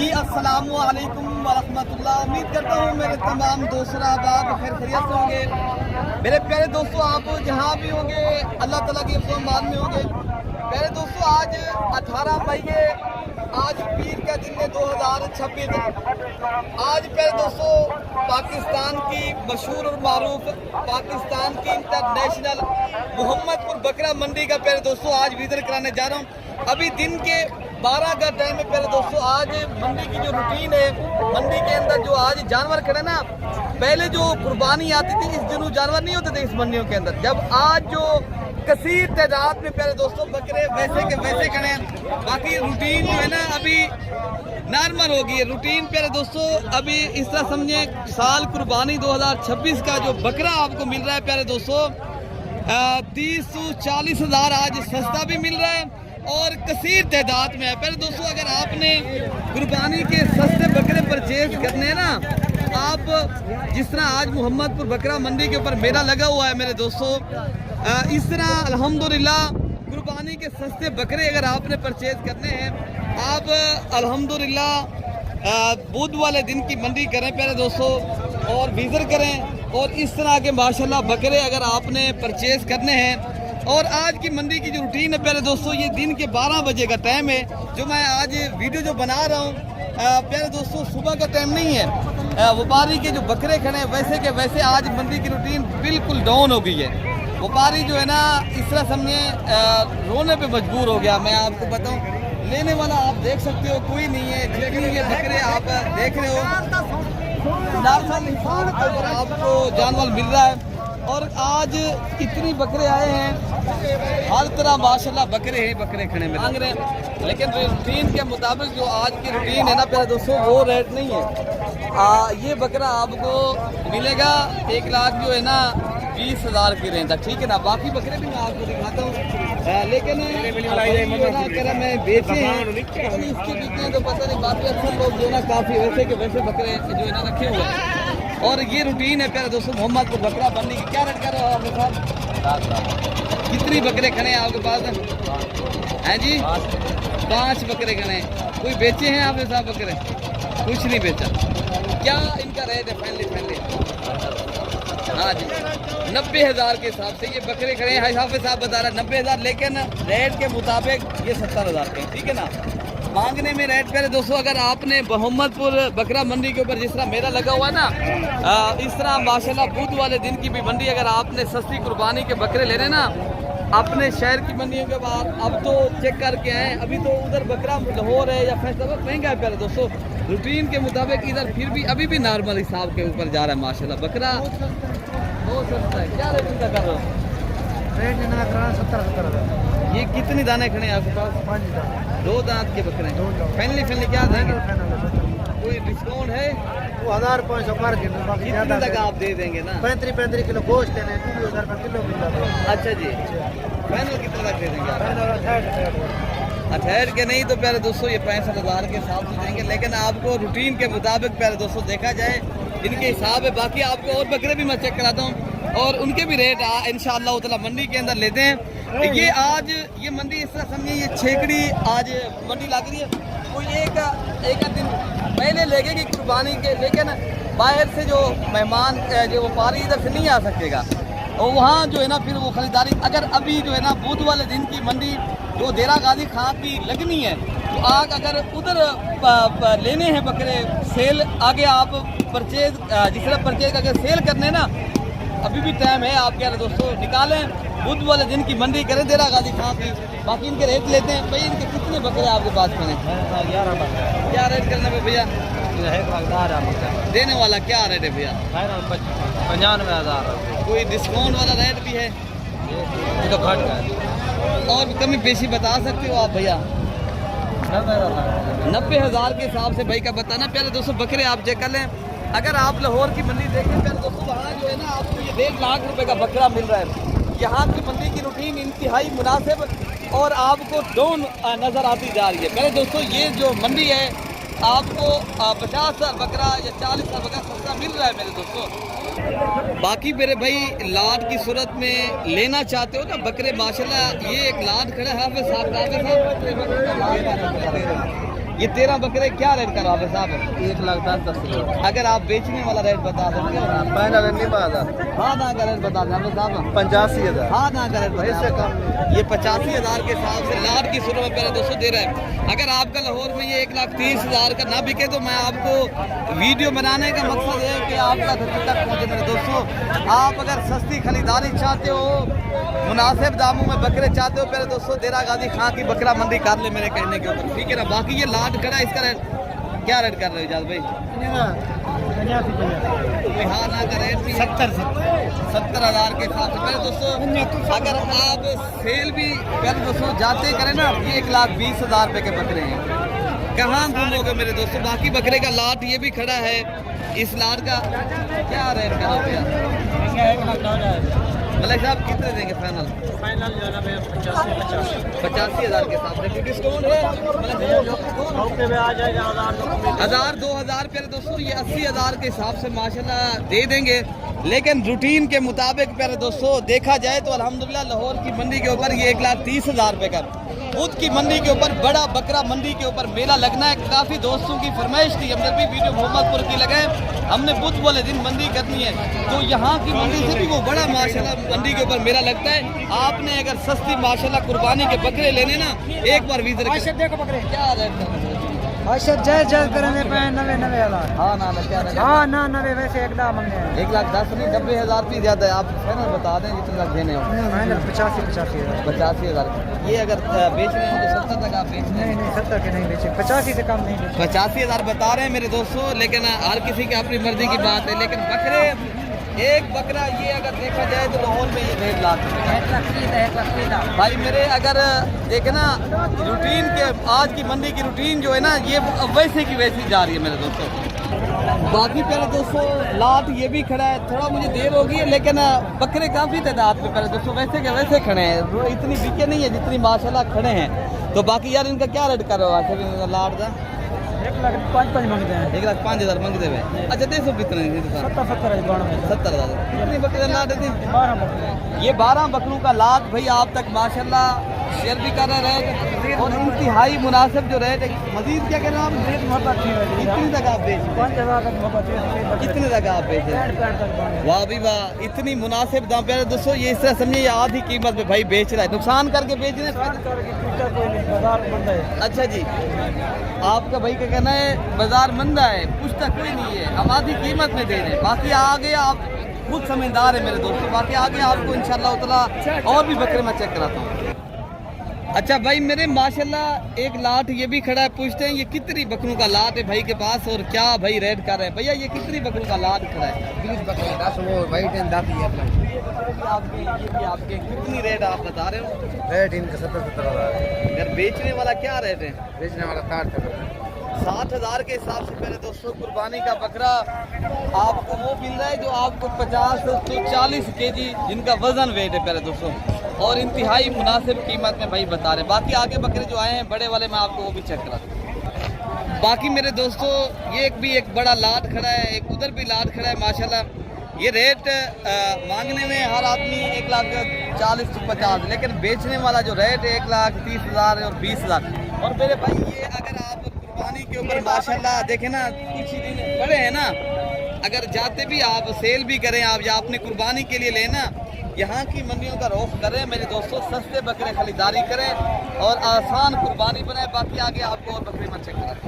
जी अस्सलामु अलैकुम वरहमतुल्लाह। उम्मीद करता हूँ मेरे तमाम दोस्तों आप खैर खैरियत से होंगे। मेरे प्यारे दोस्तों, आप जहाँ भी होंगे अल्लाह ताला की मान में होंगे। प्यारे दोस्तों, आज 18 मई है, आज पीर का दिन है 2026। आज प्यारे दोस्तों, पाकिस्तान की मशहूर और मारूफ पाकिस्तान की इंटरनेशनल मोहम्मदपुर बकरा मंडी का प्यारे दोस्तों आज विजिट कराने जा रहा हूँ। अभी दिन के 12 का टाइम है प्यारे दोस्तों। आज मंडी की जो रूटीन है, मंडी के अंदर जो आज जानवर खड़े ना, पहले जो कुर्बानी आती थी इस दिनों जानवर नहीं होते थे इस मंडियों के अंदर। जब आज जो कसीर तादाद में प्यारे दोस्तों बकरे वैसे के वैसे खड़े हैं। बाकी रूटीन जो है ना अभी नॉर्मल हो गई है रूटीन प्यारे दोस्तों। अभी इस तरह समझे साल कुर्बानी 2026 का जो बकरा आपको मिल रहा है प्यारे दोस्तों 30-40 हज़ार आज सस्ता भी मिल रहा है और कसीर तादाद में है प्यारे दोस्तों। अगर आपने कुर्बानी के सस्ते बकरे परचेज करने हैं ना, आप जिस तरह आज मोहम्मदपुर बकरा मंडी के ऊपर मेला लगा हुआ है मेरे दोस्तों, इस तरह अल्हम्दुलिल्लाह कुर्बानी के सस्ते बकरे अगर आपने परचेज करने हैं, आप अल्हम्दुलिल्लाह बुध वाले दिन की मंडी करें प्यारे दोस्तों और विजिट करें। और इस तरह के माशाल्लाह बकरे अगर आपने परचेज करने हैं। और आज की मंडी की जो रूटीन है प्यारे दोस्तों, ये दिन के 12 बजे का टाइम है जो मैं आज वीडियो जो बना रहा हूँ प्यारे दोस्तों, सुबह का टाइम नहीं है। व्यापारी के जो बकरे खड़े हैं वैसे के वैसे आज मंडी की रूटीन बिल्कुल डाउन हो गई है। व्यापारी जो है ना इस तरह समझे रोने पे मजबूर हो गया। मैं आपको बताऊं, लेने वाला आप देख सकते हो कोई नहीं है। जितनी ये बकरे आप देख रहे हो आपको जानवर मिल रहा है। और आज इतनी बकरे आए हैं, हर तरह माशाल्लाह बकरे हैं, बकरे खड़े मांग रहे हैं। लेकिन रूटीन के मुताबिक जो आज की रूटीन है ना प्यारे दोस्तों, वो रेट नहीं है। ये बकरा आपको मिलेगा 1 लाख जो है ना 20 हज़ार की रेंज है, ठीक है ना। बाकी बकरे भी मैं आपको दिखाता हूँ, लेकिन मैं बेचे हैं इसके बीच में तो पता नहीं। बाकी अक्सर लोग जो है ना काफ़ी वैसे के वैसे बकरे जो है ना रखे हुए हैं। और ये रूटीन है प्यारे दोस्तों मोहम्मदपुर बकरा बनने की। क्या रेट कर रहे हो आपके साथ? कितनी बकरे खड़े हैं आपके पास हैं जी? 5 बकरे खड़े हैं। कोई बेचे हैं आपके साथ बकरे? कुछ नहीं बेचा। क्या इनका रेट है फाइनली? हाँ जी 90 हज़ार के हिसाब से ये बकरे खड़े हैं। हिसाब साहब बता रहा है 90 हज़ार, लेकिन रेट के मुताबिक ये 70 हज़ार के, ठीक है ना। मांगने में रेट प्यारे दोस्तों, अगर आपने मोहम्मदपुर बकरा मंडी के ऊपर जिस तरह मेला लगा हुआ है ना, इस तरह माशाल्लाह बुध वाले दिन की भी मंडी अगर आपने सस्ती कुर्बानी के बकरे लेने ना अपने शहर की मंडियों के बाद, अब तो चेक करके आए, अभी तो उधर बकरा लाहौर है या फैसलाबाद महंगा है प्यारे दोस्तों। रूटीन के मुताबिक इधर फिर भी अभी भी नॉर्मल हिसाब के ऊपर जा रहा है माशाल्लाह बकरा। बहुत सस्ता है। क्या रेट इनका कर रहे हो? रेट 70 ये कितनी दाने खड़े हैं आपके पास? 5 दाने। 2 दांत के बकरे हैं। फाइनली क्या देंगे? कोई डिस्काउंट है? वो 1500 कर के बाकी कितने ज्यादा तक आप दे देंगे ना? 35 किलो गोश्त है, 2000 रुपये किलो मिल जाता है। अच्छा जी, फाइनल कितने तक दे देंगे आप? 68 के नहीं तो प्यारे दोस्तों ये 65 हज़ार के हिसाब से देंगे। लेकिन आपको रूटीन के मुताबिक प्यारे दोस्तों देखा जाए इनके हिसाब है। बाकी आपको और बकरे भी मैं चेक कराता हूँ और उनके भी रेट इंशाअल्लाह ताला मंडी के अंदर लेते हैं। ये आज ये मंडी इस तरह समझिए ये छेकड़ी आज मंडी लग रही है। कोई एक दिन पहले लगेगी कुर्बानी के, लेकिन बाहर से जो मेहमान जो व्यापारी इधर से नहीं आ सकेगा और वहाँ जो है ना फिर वो खरीदारी। अगर अभी जो है ना बुध वाले दिन की मंडी जो देरा गाजी खां की लगनी है, तो आग अगर उधर लेने हैं बकरे सेल आगे आप परचेज जिस तरह परचेज अगर सेल करने ना, अभी भी टाइम है। आप क्या दोस्तों निकालें, बुध वाले दिन की मंडी करें देरा गाजी खां की। बाकी इनके रेट लेते हैं। भाई इनके कितने बकरे आपके पास खड़े? 11 बकरे। क्या रेट करने में भैया? देने वाला क्या रेट है भैया? 95,000। कोई डिस्काउंट वाला रेट भी है? तो घट गया। और कमी पेशी बता सकते हो आप भैया? 90 हज़ार के हिसाब से भाई का बताना प्यारे दोस्तों। बकरे आप चेक कर लें। अगर आप लाहौर की मंडी देखें प्यारे दोस्तों, वहाँ जो है ना आपको ये 1.5 लाख रुपए का बकरा मिल रहा है। यहाँ की मंडी की रूटीन इंतहाई मुनासिब और आपको डाउन नज़र आती जा रही है प्यारे दोस्तों। ये जो मंडी है आपको 50,000 बकरा या 40,000 बकरा सस्ता मिल रहा है मेरे दोस्तों। बाकी मेरे भाई लाट की सूरत में लेना चाहते हो ना बकरे, माशाल्लाह ये एक लाट खड़ा है हाफिज़ साहब। ये 13 बकरे क्या रेट कर रहा है साहब? 1,10,10,000 अगर आप बेचने वाला रेट बता सकते हो? फाइनल नहीं बाजार हाँ ना का रेट बता दें साहब। 85,000 हाँ ना का रेट इससे कम ये 85,000 के हिसाब से लाट की सूरत में पहले 200 दे रहे हैं। अगर आपका लाहौर में ये 1,30,000 का ना बिके तो मैं आपको वीडियो बनाने का मकसद है कि आपका धरती तक पहुँचे मेरे दोस्तों। आप अगर सस्ती खरीदारी चाहते हो, मुनासिब दामों में बकरे चाहते हो, पहले दोस्तों देरा गाजी खां की बकरा मंडी कर ले मेरे कहने के ऊपर, ठीक है ना। बाकी ये लाट खड़ा है, इसका रेट क्या रेट कर रहे हो इजाज भाई? हाँ ना का रेट 70,000 के हिसाब से पहले दोस्तों। अगर आप सेल भी पहले दोस्तों जाते करें ना, ये 1,20,000 रुपये के बकरे हैं, कहाँ घूमोगे मेरे दोस्तों। बाकी बकरे का लाट ये भी खड़ा है, इस लाट का क्या रेट करोगे आप? मलिक साहब कितने देंगे फाइनल? फाइनल जो है ना 85,000 के हिसाब से डिस्काउंट है आ जाएगा 1,000 2,000 प्यारे दोस्तों, ये 80,000 के हिसाब से माशाल्लाह दे देंगे। लेकिन रूटीन के मुताबिक प्यारे दोस्तों देखा जाए तो अल्हम्दुलिल्लाह लाहौर की मंडी के ऊपर ये 1,30,000 रुपये का बुध की मंडी के ऊपर बड़ा बकरा मंडी के ऊपर मेला लगना है। काफ़ी दोस्तों की फरमाइश थी, हम जब भी वीडियो मोहम्मदपुर की लगाए, हमने बुध वाले दिन मंडी करनी है, तो यहाँ की मंडी से भी वो बड़ा माशाल्लाह मंडी के ऊपर मेला लगता है। आपने अगर सस्ती माशाल्लाह कुर्बानी के बकरे लेने ना, एक बार विजिट देखो बकरे क्या रेट जय जय करेंगे 90,000 हाँ ना क्या रेट? हाँ ना 90 वैसे 1,00,000 मंगे 1,10,000 नहीं 90,000 भी ज़्यादा है। आप फाइनल बता दें जितने तक देने हो। फाइनल 85,000 85,000 ये अगर बेचने हो तो 70 तक आप बेच नहीं 70 के नहीं बेचे, 85 से कम नहीं बेचे। 85,000 बता रहे हैं मेरे दोस्तों, लेकिन हर किसी की अपनी मर्जी की बात है। लेकिन बकरे एक बकरा ये अगर देखा जाए तो लाहौर में ये 1.5 लाख भाई मेरे। अगर देखे ना रूटीन के आज की मंडी की रूटीन जो है ना, ये वैसे की वैसी जा रही है मेरे दोस्तों। बाकी पहले दोस्तों लाट ये भी खड़ा है, थोड़ा मुझे देर होगी है, लेकिन बकरे काफ़ी तादाद में पहले दोस्तों वैसे के वैसे खड़े हैं, इतनी बिके नहीं है जितनी माशाल्लाह खड़े हैं। तो बाकी यार इनका क्या रेट कर रहे हो लाट का? 1,05,5 मंगते हैं। 1,05,000 मंगते हुए। अच्छा देखो कितने 70,000 कितनी बकरे लाट थी? 12 ये 12 बकरों का लाट भाई आप तक माशाल्लाह शेयर भी कर रहे हैं और इंतहाई मुनासिब जो रेट है। मजीद क्या कहना आप? कितनी तक आप बेच? 5,000 तक। कितने तक आप बेच? वाह भी वाह, इतनी मुनासिब दाम पे दोस्तों। ये इस तरह समझिए आधी कीमत पे भाई बेच रहा है, नुकसान करके बेच रहे हैं। अच्छा जी, आपका भाई क्या कहना है बाजार मंदा है, पूछता कोई नहीं है, हम आधी कीमत में दे रहे हैं। बाकी आगे आप खुद समझदार है मेरे दोस्तों, बाकी आगे आपको इंशाल्लाह उतना और भी बकरे मैं चेक कराता हूँ। अच्छा भाई मेरे माशाल्लाह एक लाट ये भी खड़ा है, पूछते हैं ये कितनी बकरों का लाट है भाई के पास और क्या भाई रेट कर रहे हैं? भैया ये कितनी बकरों का लाट खड़ा है? 20 बकरे 10 वो भाई 10 आपके कितनी रेट आप बता रहे हो? रेट इनका 70,000 है। अगर बेचने वाला क्या रेट है? बेचने वाला 60,000 के हिसाब से पहले दोस्तों कुर्बानी का बकरा आपको वो मिल रहा है जो आपको 50 से 40 kg जिनका वजन वेट है पहले दोस्तों, और इंतहाई मुनासिब कीमत में भाई बता रहे हैं। बाकी आगे बकरे जो आए हैं बड़े वाले मैं आपको वो भी चेक करा दूँ। बाकी मेरे दोस्तों ये एक बड़ा लाट खड़ा है, एक उधर भी लाट खड़ा है माशाल्लाह। ये रेट मांगने में हर आदमी 1,40,000 से 50, लेकिन बेचने वाला जो रेट है 1,30,000 और 20,000। और मेरे भाई ये अगर आप कुर्बानी के ऊपर माशाल्लाह देखें ना, कुछ ही दिन बड़े हैं ना, अगर जाते भी आप सेल भी करें आप या अपनी कुर्बानी के लिए लेना, यहाँ की मंडियों का रुख करें मेरे दोस्तों, सस्ते बकरे खरीदारी करें और आसान कुर्बानी बनाए। बाकी आगे आपको और बकरे मन चेक करें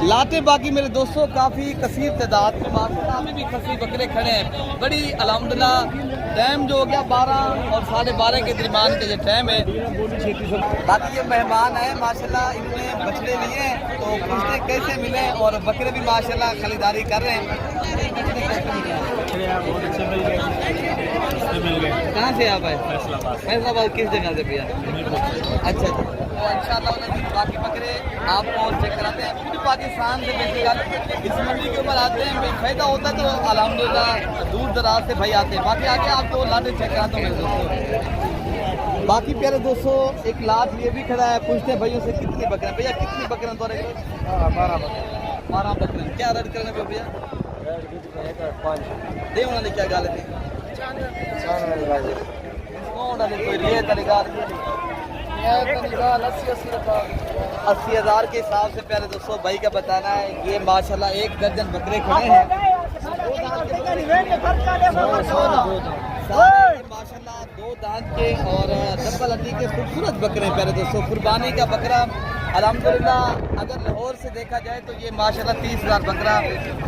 लाते। बाकी मेरे दोस्तों काफ़ी कसीर तादाद में माशाल्लाह अभी भी खसी बकरे खड़े हैं बड़ी अल्हम्दुलिल्लाह। टाइम जो हो गया 12 और 12:30 के दरमियान का जो टाइम है। बाकी ये मेहमान है माशाल्लाह, इनने बछड़े लिए हैं तो पूछते कैसे मिले और बकरे भी माशाल्लाह खरीदारी कर रहे हैं। कहाँ से आप आए? फैसलाबाद। किस जगह से भैया? अच्छा तो इंशाल्लाह बाकी बकरे आपको और चेक कराते हैं। पूरे पाकिस्तान से बेसिकली इस मंडी के ऊपर आते हैं, भाई फायदा होता है तो अल्हम्दुलिल्लाह दूर दराज से भाई आते हैं। बाकी आगे आपको लाटे चेक कराता हूँ मेरे दोस्तों। बाकी प्यारे दोस्तों एक लाट ये भी खड़ा है, पूछते हैं भाइयों से कितनी बकरे? भैया कितनी बकरे तो? 12 बकरे। क्या रेट करने पे भैया? दे उन्होंने क्या गाले थे? कोई रिए तरीका 80 रुपया 80,000 के हिसाब से प्यारे दोस्तों भाई का बताना है। ये माशाल्लाह 1 दर्जन बकरे खड़े हैं माशाल्लाह, 2 दांत के और डबल हड्डी के खूबसूरत बकरे प्यारे दोस्तों। कुर्बानी का बकरा अल्हम्दुलिल्लाह अगर लाहौर से देखा जाए तो ये माशाल्लाह 30,000 बकरा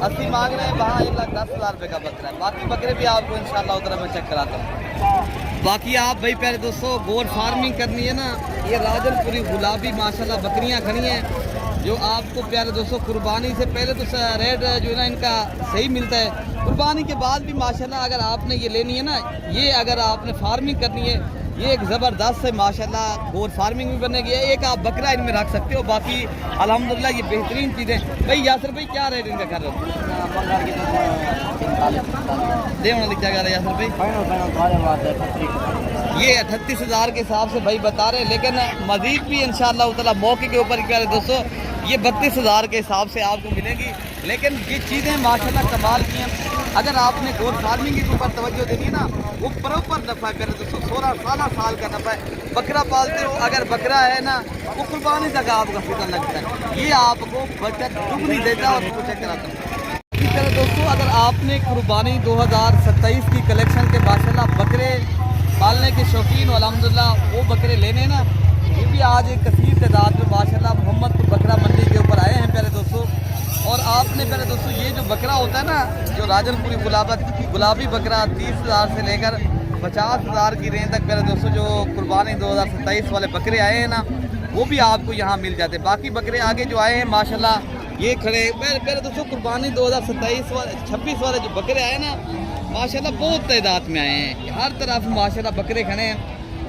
80 मांग रहे हैं, वहाँ 1,10,000 रुपये का बकरा है। बाकी बकरे भी आपको इंशाल्लाह उधर मैं चेक कराता हूँ। बाकी आप भाई प्यारे दोस्तों गोट फार्मिंग करनी है ना, ये राजनपुरी गुलाबी माशाल्लाह बकरियां खड़ी हैं जो आपको प्यारे दोस्तों कुर्बानी से पहले तो रेट जो है ना इनका सही मिलता है। कुर्बानी के बाद भी माशाल्लाह अगर आपने ये लेनी है ना, ये अगर आपने फार्मिंग करनी है, ये एक ज़बरदस्त है माशाल्लाह गोट फार्मिंग भी बनेगी। एक आप बकरा इनमें रख सकते हो। बाकी अल्हम्दुलिल्लाह ये बेहतरीन चीज़ें। भाई यासर भाई क्या रेट इनका कर रहे हो? देवना क्या कर रहे हैं यासर भाई? ये 38,000 के हिसाब से भाई बता रहे हैं, लेकिन मजीद भी इंशाअल्लाह ताला मौके के ऊपर प्यारे दोस्तों ये 32,000 के हिसाब से आपको मिलेगी। लेकिन ये चीज़ें माशाल्लाह कमाल की हैं। अगर आपने गोट फार्मिंग के ऊपर तवज्जो देनी ना, वो प्रॉपर नफ़ा है प्यारे दोस्तों। 16 साल का नफ़ा है। बकरा पालते हो, अगर बकरा है ना वो कुर्बानी तक आपका फिक्र लगता है, ये आपको बचत दुगनी देता है और चेक कराता है। इसी तरह दोस्तों अगर आपने कुर्बानी 2027 की कलेक्शन के माशाल्लाह बकरे पालने के शौकीन हो, अल्हम्दुलिल्लाह वो बकरे लेने ना, ये भी आज एक कसीर तादाद में माशाल्लाह मोहम्मदपुर बकरा मंडी के ऊपर आए हैं प्यारे दोस्तों। और आपने प्यारे दोस्तों ये जो बकरा होता है ना, जो राजनपुरी गुलाबी बकरा 30,000 से लेकर 50,000 की रेंज तक प्यारे दोस्तों जो कुर्बानी 2027 वाले बकरे आए हैं ना, वो भी आपको यहाँ मिल जाते हैं। बाकी बकरे आगे जो आए हैं माशाल्लाह ये खड़े मेरे दोस्तों कुर्बानी 2026 वाले जो बकरे आए ना माशाल्लाह बहुत तादाद में आए हैं। हर तरफ माशाल्लाह बकरे खड़े हैं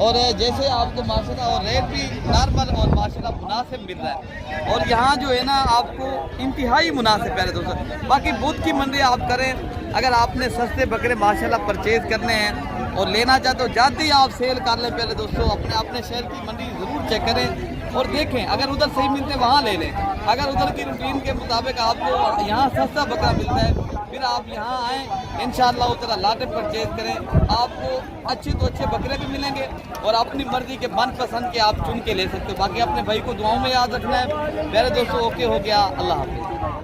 और जैसे आपको माशाल्लाह और रेट भी नॉर्मल और माशाल्लाह मुनासिब मिल रहा है। और यहाँ जो है ना आपको इंतहाई मुनासिब प्यारे दोस्तों। बाकी बुध की मंडी आप करें, अगर आपने सस्ते बकरे माशाल्लाह परचेज करने हैं और लेना चाहते हो, जाते ही आप सेल कर लें प्यारे दोस्तों। अपने शहर की मंडी ज़रूर चेक करें और देखें, अगर उधर सही मिलते हैं वहाँ ले लें। अगर उधर की रूटीन के मुताबिक आपको यहाँ सस्ता बकरा मिलता है, फिर आप यहाँ आएँ इंशाअल्लाह उतना लाटे परचेज करें, आपको अच्छे तो अच्छे बकरे भी मिलेंगे और अपनी मर्जी के मनपसंद के आप चुन के ले सकते हो। बाकी अपने भाई को दुआओं में याद रखना है प्यारे दोस्तों। ओके हो गया, अल्लाह हाफ़िज़।